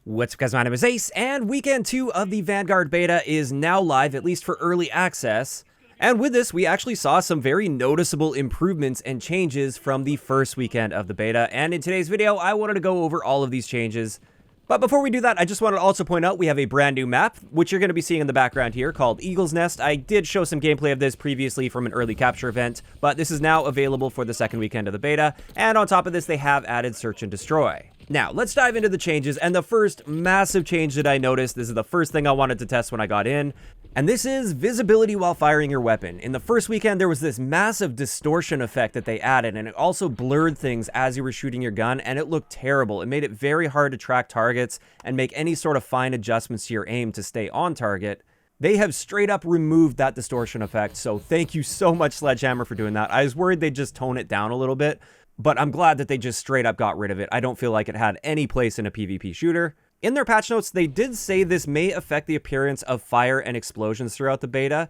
What's up guys, my name is Ace, and weekend 2 of the Vanguard Beta is now live, at least for early access. And with this, we actually saw some very noticeable improvements and changes from the first weekend of the beta. And in today's video, I wanted to go over all of these changes. But before we do that, I just wanted to also point out we have a brand new map, which you're going to be seeing in the background here, called Eagle's Nest. I did show some gameplay of this previously from an early capture event, but this is now available for the second weekend of the beta. And on top of this, they have added Search and Destroy. Now, let's dive into the changes, and the first massive change that I noticed, this is the first thing I wanted to test when I got in, and this is visibility while firing your weapon. In the first weekend, there was this massive distortion effect that they added, and it also blurred things as you were shooting your gun, and it looked terrible. It made it very hard to track targets and make any sort of fine adjustments to your aim to stay on target. They have straight up removed that distortion effect, so thank you so much, Sledgehammer, for doing that. I was worried they'd just tone it down a little bit, but I'm glad that they just straight up got rid of it. I don't feel like it had any place in a PvP shooter. In their patch notes, they did say this may affect the appearance of fire and explosions throughout the beta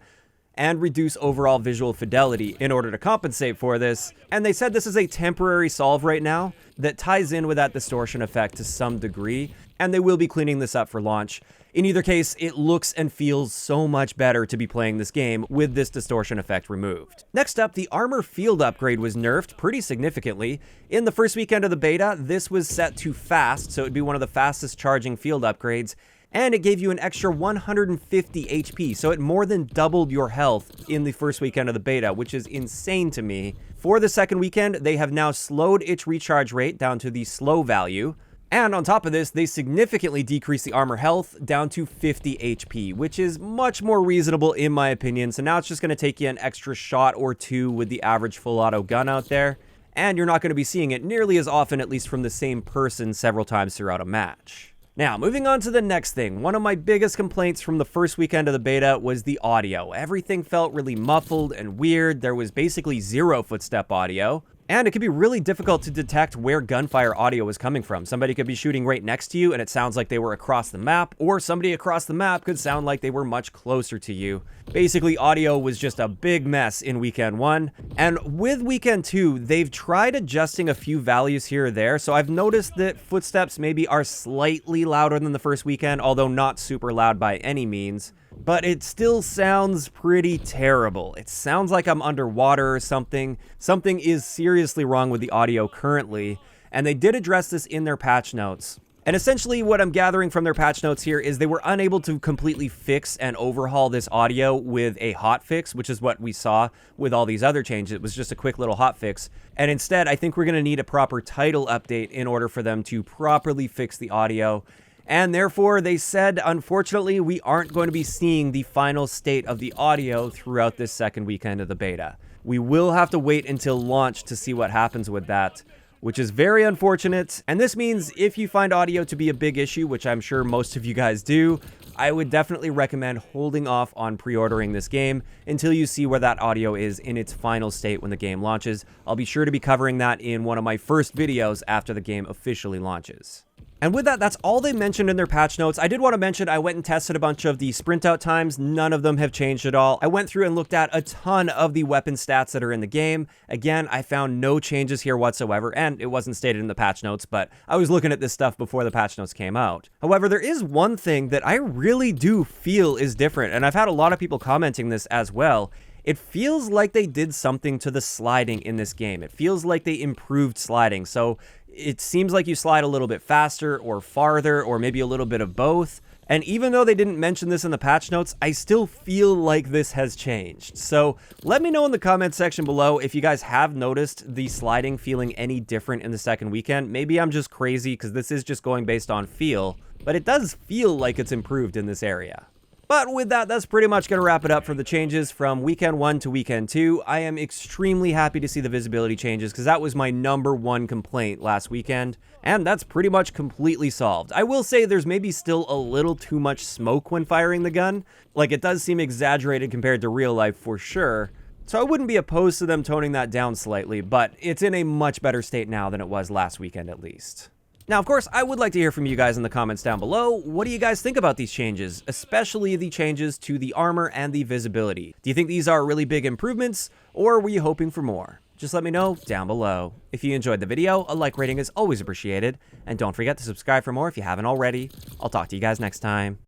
and reduce overall visual fidelity in order to compensate for this. And they said this is a temporary solve right now that ties in with that distortion effect to some degree, and they will be cleaning this up for launch. In either case, it looks and feels so much better to be playing this game with this distortion effect removed. Next up, the armor field upgrade was nerfed pretty significantly. In the first weekend of the beta, this was set to fast, so it would be one of the fastest charging field upgrades, and it gave you an extra 150 HP, so it more than doubled your health in the first weekend of the beta, which is insane to me. For the second weekend, they have now slowed its recharge rate down to the slow value. And on top of this, they significantly decreased the armor health down to 50 HP, which is much more reasonable in my opinion. So now it's just going to take you an extra shot or two with the average full auto gun out there. And you're not going to be seeing it nearly as often, at least from the same person several times throughout a match. Now, moving on to the next thing, one of my biggest complaints from the first weekend of the beta was the audio. Everything felt really muffled and weird. There was basically zero footstep audio. And it can be really difficult to detect where gunfire audio is coming from. Somebody could be shooting right next to you and it sounds like they were across the map, or somebody across the map could sound like they were much closer to you. Basically, audio was just a big mess in weekend 1. And with weekend 2, they've tried adjusting a few values here or there. So I've noticed that footsteps maybe are slightly louder than the first weekend, although not super loud by any means. But it still sounds pretty terrible. It sounds like I'm underwater or something. Something is seriously wrong with the audio currently, and they did address this in their patch notes. And essentially what I'm gathering from their patch notes here is they were unable to completely fix and overhaul this audio with a hotfix, which is what we saw with all these other changes. It was just a quick little hotfix. And instead, I think we're going to need a proper title update in order for them to properly fix the audio. And therefore, they said, unfortunately, we aren't going to be seeing the final state of the audio throughout this second weekend of the beta. We will have to wait until launch to see what happens with that, which is very unfortunate. And this means if you find audio to be a big issue, which I'm sure most of you guys do, I would definitely recommend holding off on pre-ordering this game until you see where that audio is in its final state when the game launches. I'll be sure to be covering that in one of my first videos after the game officially launches. And with that, that's all they mentioned in their patch notes. I did want to mention I went and tested a bunch of the sprint out times. None of them have changed at all. I went through and looked at a ton of the weapon stats that are in the game. Again, I found no changes here whatsoever, and it wasn't stated in the patch notes, but I was looking at this stuff before the patch notes came out. However, there is one thing that I really do feel is different, and I've had a lot of people commenting this as well. It feels like they did something to the sliding in this game. It feels like they improved sliding. So it seems like you slide a little bit faster or farther, or maybe a little bit of both. And even though they didn't mention this in the patch notes, I still feel like this has changed. So let me know in the comments section below if you guys have noticed the sliding feeling any different in the second weekend. Maybe I'm just crazy because this is just going based on feel, but it does feel like it's improved in this area. But with that, that's pretty much going to wrap it up for the changes from weekend 1 to weekend 2. I am extremely happy to see the visibility changes because that was my #1 complaint last weekend, and that's pretty much completely solved. I will say there's maybe still a little too much smoke when firing the gun. Like, it does seem exaggerated compared to real life for sure. So I wouldn't be opposed to them toning that down slightly, but it's in a much better state now than it was last weekend at least. Now, of course, I would like to hear from you guys in the comments down below. What do you guys think about these changes, especially the changes to the armor and the visibility? Do you think these are really big improvements, or were you hoping for more? Just let me know down below. If you enjoyed the video, a like rating is always appreciated, and don't forget to subscribe for more if you haven't already. I'll talk to you guys next time.